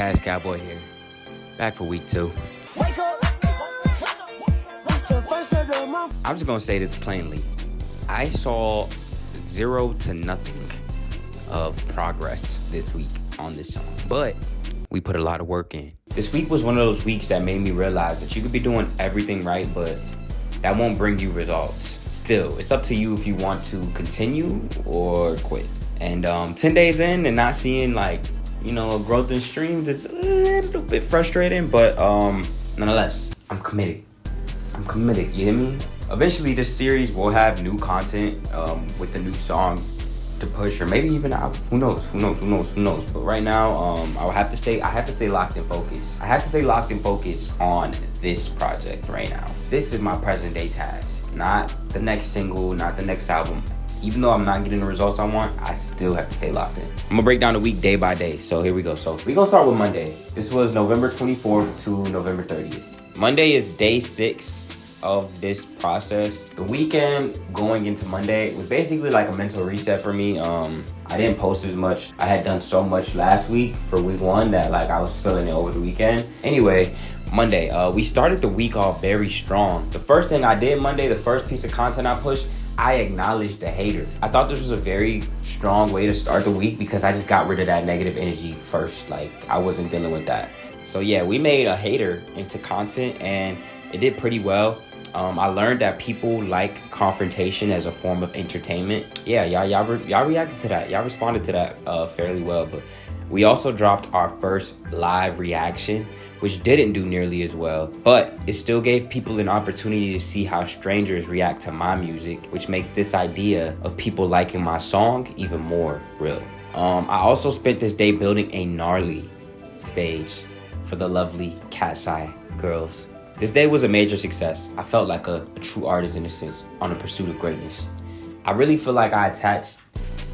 Cash Cowboy here. Back for week 2. I'm just gonna say this plainly. I saw 0 to nothing of progress this week on this song, but we put a lot of work in. This week was one of those weeks that made me realize that you could be doing everything right, but that won't bring you results. Still, it's up to you if you want to continue or quit. And 10 days in and not seeing a growth in streams, it's a little bit frustrating, but nonetheless, I'm committed, you hear me? Eventually this series will have new content with a new song to push, or maybe even out. Who knows? But right now, I have to stay locked and focused. I have to stay locked and focused on this project right now. This is my present day task, not the next single, not the next album. Even though I'm not getting the results I want, I still have to stay locked in. I'm gonna break down the week day by day. So here we go. So we're gonna start with Monday. This was November 24th to November 30th. Monday is day 6 of this process. The weekend going into Monday was basically like a mental reset for me. I didn't post as much. I had done so much last week for week 1 that I was feeling it over the weekend. Anyway, Monday, we started the week off very strong. The first thing I did Monday, the first piece of content I pushed, I acknowledged the hater. I thought this was a very strong way to start the week because I just got rid of that negative energy first. I wasn't dealing with that. So yeah, we made a hater into content and it did pretty well. I learned that people like confrontation as a form of entertainment. Yeah, y'all reacted to that. Y'all responded to that fairly well. But we also dropped our first live reaction, which didn't do nearly as well, but it still gave people an opportunity to see how strangers react to my music, which makes this idea of people liking my song even more real. I also spent this day building a gnarly stage for the lovely Cat's Eye girls. This day was a major success. I felt like a true artist in a sense, on a pursuit of greatness. I really feel like I attached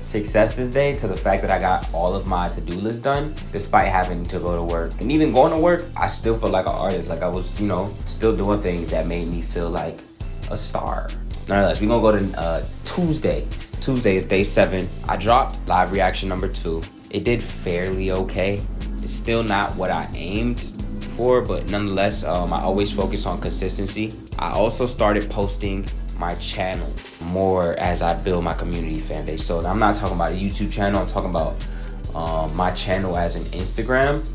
success this day to the fact that I got all of my to-do list done despite having to go to work. And even going to work, I still feel like an artist. I was, still doing things that made me feel like a star. Nonetheless, we're gonna go to Tuesday. Tuesday is day 7. I dropped live reaction number 2. It did fairly okay. It's still not what I aimed for, but nonetheless, I always focus on consistency. I also started posting my channel more as I build my community fan base. So I'm not talking about a YouTube channel, I'm talking about my channel as an Instagram,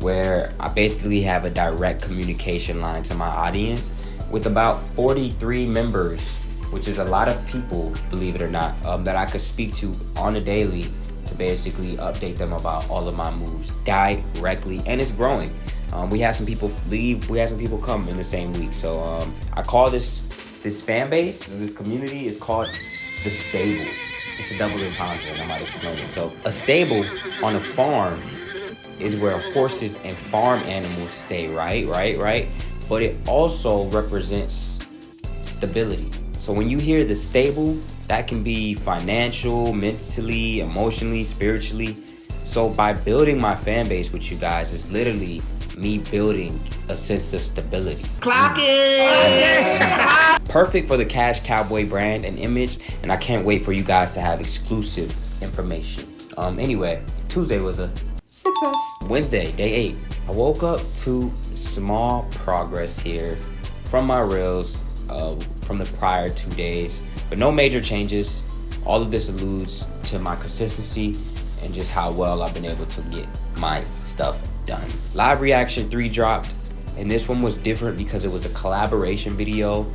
where I basically have a direct communication line to my audience with about 43 members, which is a lot of people, believe it or not, that I could speak to on a daily to basically update them about all of my moves directly, and it's growing. We had some people leave, we had some people come in the same week. So I call this fan base, this community is called the stable. It's a double entendre, and I might explain it. So a stable on a farm is where horses and farm animals stay, right? But it also represents stability. So when you hear the stable, that can be financial, mentally, emotionally, spiritually. So by building my fan base with you guys, it's literally me building a sense of stability. Clock it! Perfect for the Cash Cowboy brand and image, and I can't wait for you guys to have exclusive information. Anyway, Tuesday was a success. Wednesday, day 8. I woke up to small progress here from my reels from the prior 2 days, but no major changes. All of this alludes to my consistency and just how well I've been able to get my stuff done. Live reaction 3 dropped, and this one was different because it was a collaboration video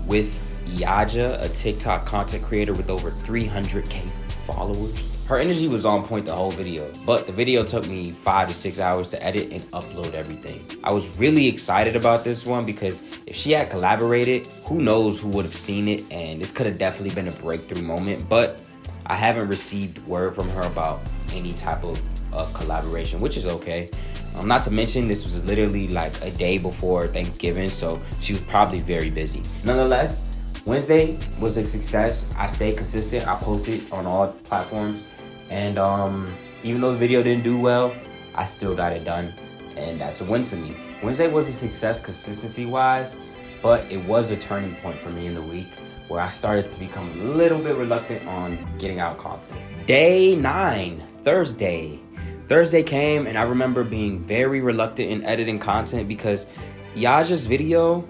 with Yaja, a TikTok content creator with over 300K followers. Her energy was on point the whole video, but the video took me 5 to 6 hours to edit and upload everything. I was really excited about this one because if she had collaborated, who knows who would have seen it, and this could have definitely been a breakthrough moment, but I haven't received word from her about any type of collaboration, which is okay. Not to mention, this was literally a day before Thanksgiving, so she was probably very busy. Nonetheless, Wednesday was a success. I stayed consistent. I posted on all platforms, and even though the video didn't do well, I still got it done, and that's a win to me. Wednesday was a success consistency-wise, but it was a turning point for me in the week where I started to become a little bit reluctant on getting out content. Day 9, Thursday. Thursday came and I remember being very reluctant in editing content because Yaja's video,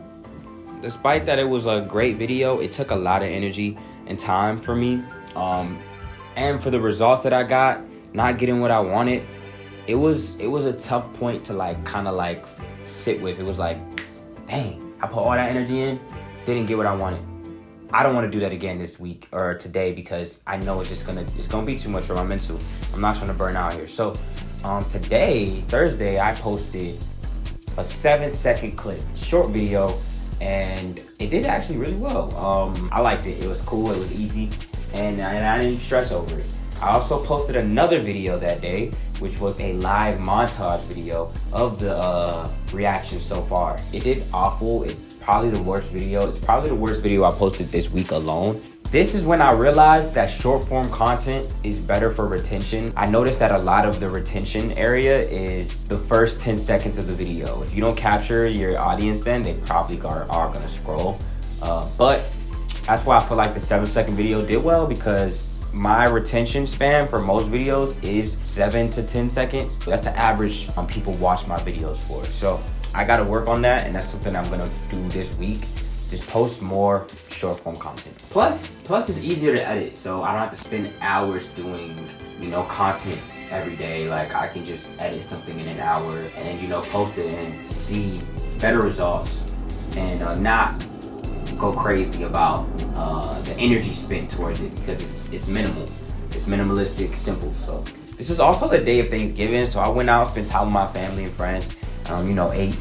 despite that it was a great video, it took a lot of energy and time for me. And for the results that I got, not getting what I wanted, it was a tough point to kind of sit with. It was like, dang, I put all that energy in, didn't get what I wanted. I don't want to do that again this week or today because I know it's gonna be too much for my mental. I'm not trying to burn out here. So today, Thursday, I posted a 7-second clip, short video, and it did actually really well. I liked it. It was cool. It was easy, and I didn't stress over it. I also posted another video that day, which was a live montage video of the reaction so far. It did awful. It's probably the worst video. It's probably the worst video I posted this week alone. This is when I realized that short form content is better for retention. I noticed that a lot of the retention area is the first 10 seconds of the video. If you don't capture your audience, then they probably are gonna scroll. But that's why I feel like the 7-second video did well, because my retention span for most videos is 7 to 10 seconds. That's the average people watch my videos for. So I gotta work on that, and that's something I'm gonna do this week. Just post more short form content. Plus it's easier to edit, so I don't have to spend hours doing, content every day. Like, I can just edit something in an hour and post it and see better results, and not go crazy about the energy spent towards it, because it's minimal. It's minimalistic, simple. So this was also the day of Thanksgiving, so I went out, spent time with my family and friends. Ate,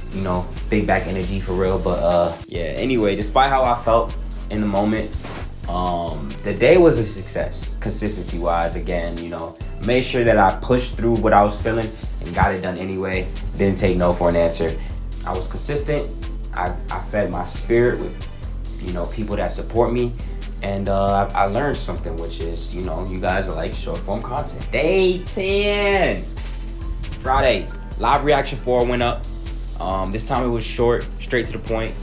big back energy for real. But yeah, anyway, despite how I felt in the moment, the day was a success, consistency wise. Again, made sure that I pushed through what I was feeling and got it done anyway. Didn't take no for an answer. I was consistent. I fed my spirit with, people that support me. And I learned something, which is, you guys like short form content. Day 10, Friday. Live reaction 4 went up. This time it was short, straight to the point.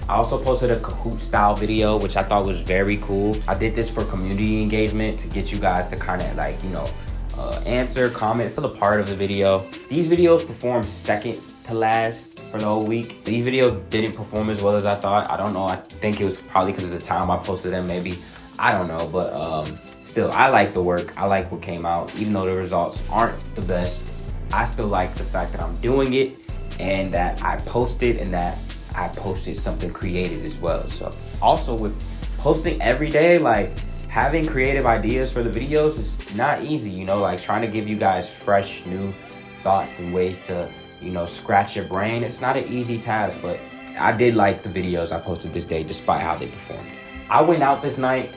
I also posted a Kahoot style video, which I thought was very cool. I did this for community engagement to get you guys to kind of answer, comment, feel a part of the video. These videos performed second to last for the whole week. These videos didn't perform as well as I thought. I don't know. I think it was probably because of the time I posted them, maybe. I don't know, but still, I like the work. I like what came out, even though the results aren't the best. I still like the fact that I'm doing it, and that I posted, and that I posted something creative as well. So also with posting every day, having creative ideas for the videos is not easy, trying to give you guys fresh, new thoughts and ways to, scratch your brain. It's not an easy task, but I did like the videos I posted this day, despite how they performed. I went out this night.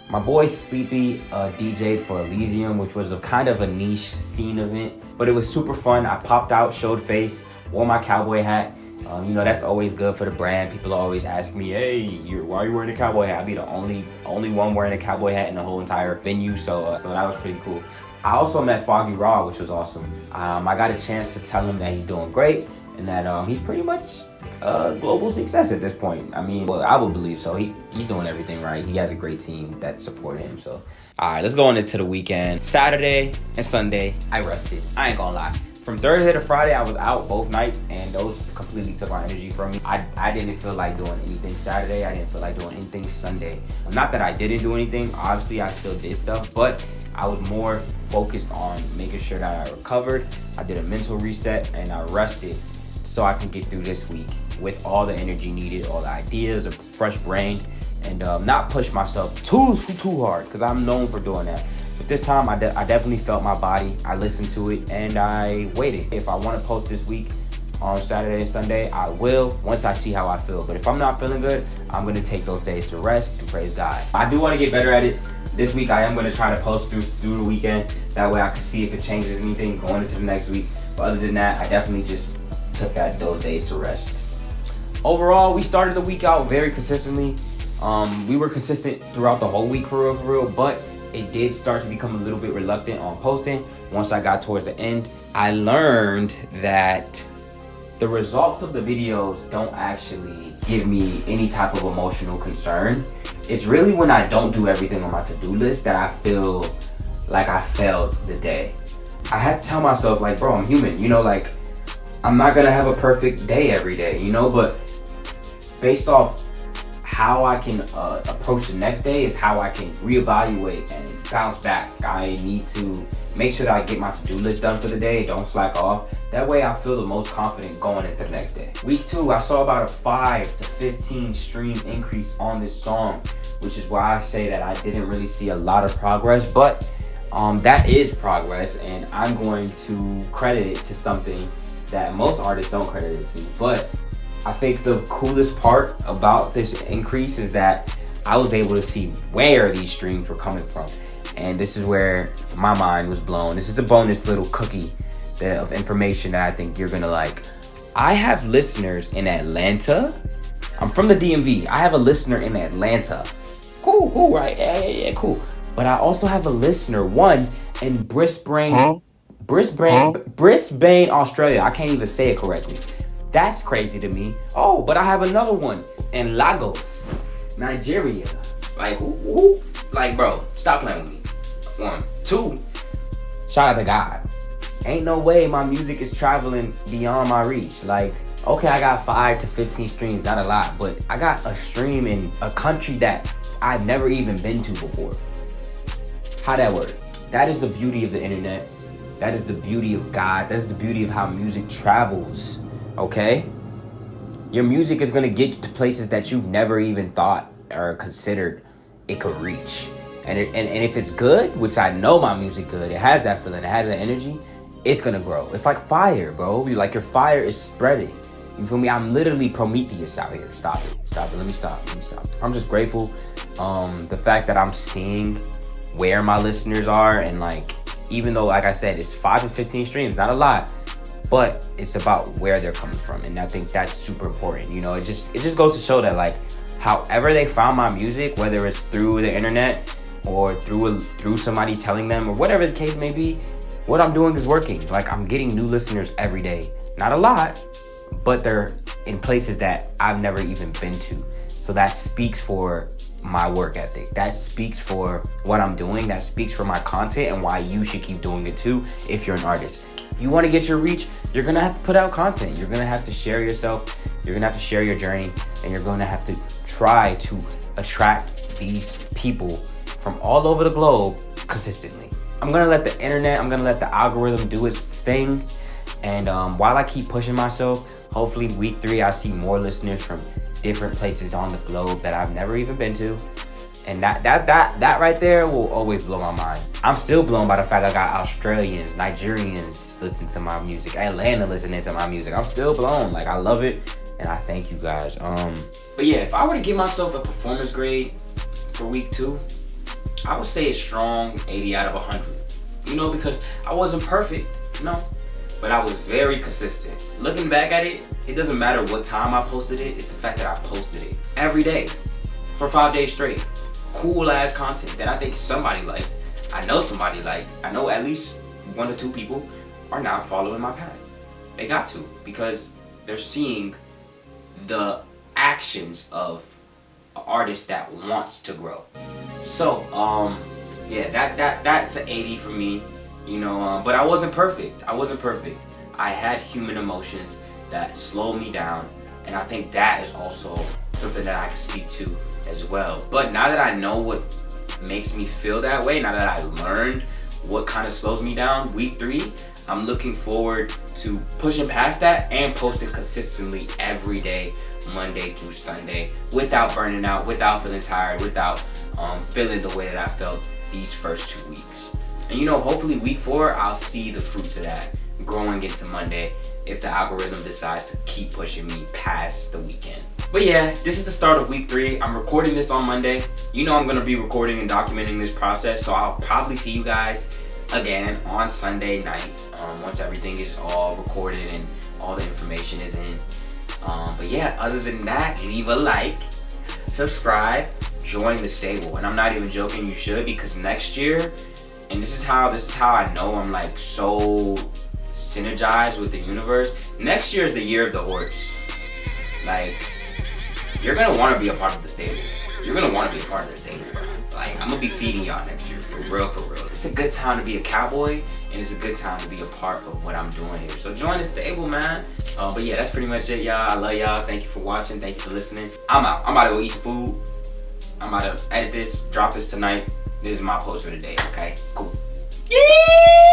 My boy Sleepy DJ'd for Elysium, which was a kind of a niche scene event, but it was super fun. I popped out, showed face, wore my cowboy hat. That's always good for the brand. People always ask me, hey, why are you wearing a cowboy hat? I'd be the only one wearing a cowboy hat in the whole entire venue, so that was pretty cool. I also met Foggy Raw, which was awesome. I got a chance to tell him that he's doing great, and that he's pretty much a global success at this point. I would believe so. He's doing everything right. He has a great team that support him. So, all right, let's go on into the weekend. Saturday and Sunday, I rested. I ain't gonna lie. From Thursday to Friday, I was out both nights, and those completely took my energy from me. I didn't feel like doing anything Saturday. I didn't feel like doing anything Sunday. Not that I didn't do anything. Obviously, I still did stuff, but I was more focused on making sure that I recovered. I did a mental reset, and I rested so I can get through this week with all the energy needed, all the ideas, a fresh brain, and not push myself too hard, because I'm known for doing that. But this time, I definitely felt my body. I listened to it, and I waited. If I want to post this week on Saturday and Sunday, I will, once I see how I feel. But if I'm not feeling good, I'm going to take those days to rest and praise God. I do want to get better at it. This week, I am going to try to post through the weekend. That way, I can see if it changes anything going into the next week. But other than that, I definitely just took those days to rest. Overall, we started the week out very consistently. We were consistent throughout the whole week for real, but it did start to become a little bit reluctant on posting. Once I got towards the end, I learned that the results of the videos don't actually give me any type of emotional concern. It's really when I don't do everything on my to-do list that I feel like I failed the day. I had to tell myself, like, bro, I'm human, you know, like, I'm not gonna have a perfect day every day, you know, but based off how I can approach the next day is how I can reevaluate and bounce back. I need to make sure that I get my to-do list done for the day, don't slack off. That way I feel the most confident going into the next day. Week 2, I saw about a 5 to 15 stream increase on this song, which is why I say that I didn't really see a lot of progress, but that is progress, and I'm going to credit it to something that most artists don't credit it to. But I think the coolest part about this increase is that I was able to see where these streams were coming from. And this is where my mind was blown. This is a bonus little cookie of information that I think you're gonna like. I have listeners in Atlanta. I'm from the DMV. I have a listener in Atlanta. Cool, right? Yeah, cool. But I also have a listener, one, in Brisbane, Australia. I can't even say it correctly. That's crazy to me. Oh, but I have another one in Lagos, Nigeria. Like, who? Like, bro, stop playing with me. 1, 2, shout out to God. Ain't no way my music is traveling beyond my reach. Like, okay, I got 5 to 15 streams, not a lot, but I got a stream in a country that I've never even been to before. How that work? That is the beauty of the internet. That is the beauty of God. That is the beauty of how music travels. Okay? Your music is gonna get you to places that you've never even thought or considered it could reach. And if it's good, which I know my music good, it has that feeling, it has that energy, it's gonna grow. It's like fire, bro. Like your fire is spreading. You feel me? I'm literally Prometheus out here. Stop it. Let me stop. I'm just grateful. The fact that I'm seeing where my listeners are, and like, even though, like I said, it's 5 to 15 streams, not a lot, but it's about where they're coming from, and I think that's super important. You know, it just goes to show that, like, however they found my music, whether it's through the internet or through somebody telling them, or whatever the case may be, what I'm doing is working. Like, I'm getting new listeners every day. Not a lot, but they're in places that I've never even been to. So that speaks for my work ethic. That speaks for what I'm doing. That speaks for my content and why you should keep doing it too if you're an artist. You want to get your reach, you're going to have to put out content. You're going to have to share yourself. You're going to have to share your journey, and you're going to have to try to attract these people from all over the globe consistently. I'm going to let the internet, I'm going to let the algorithm do its thing. And while I keep pushing myself, hopefully week 3, I see more listeners from different places on the globe that I've never even been to. And that right there will always blow my mind. I'm still blown by the fact I got Australians, Nigerians listening to my music, Atlanta listening to my music. I'm still blown. Like, I love it, and I thank you guys. But yeah, if I were to give myself a performance grade for week 2, I would say a strong 80 out of 100. You know, because I wasn't perfect, no, but I was very consistent. Looking back at it, it doesn't matter what time I posted it, it's the fact that I posted it every day for 5 days straight. Cool ass content that I think somebody liked. I know at least 1 or 2 people are now following my path. They got to, because they're seeing the actions of an artist that wants to grow. So, yeah, that's an 80 for me, you know, but I wasn't perfect. I had human emotions that slowed me down, and I think that is also something that I can speak to as well. But now that I know what makes me feel that way, now that I learned what kind of slows me down, week 3, I'm looking forward to pushing past that and posting consistently every day, Monday through Sunday, without burning out, without feeling tired, without feeling the way that I felt these first 2 weeks. And you know, hopefully week 4, I'll see the fruits of that growing into Monday if the algorithm decides to keep pushing me past the weekend. But yeah, this is the start of week 3. I'm recording this on Monday. You know I'm gonna be recording and documenting this process, so I'll probably see you guys again on Sunday night once everything is all recorded and all the information is in. But yeah, other than that, leave a like, subscribe, join the stable. And I'm not even joking, you should, because next year, and this is how I know I'm like so synergized with the universe. Next year is the year of the horse. Like, you're gonna want to be a part of the stable. You're gonna want to be a part of the stable, bro. Like, I'm gonna be feeding y'all next year, for real, for real. It's a good time to be a cowboy, and it's a good time to be a part of what I'm doing here. So join the stable, man. But yeah, that's pretty much it, y'all. I love y'all. Thank you for watching. Thank you for listening. I'm out. I'm about to go eat some food. I'm about to edit this, drop this tonight. This is my post for the day, okay? Cool. Yeah!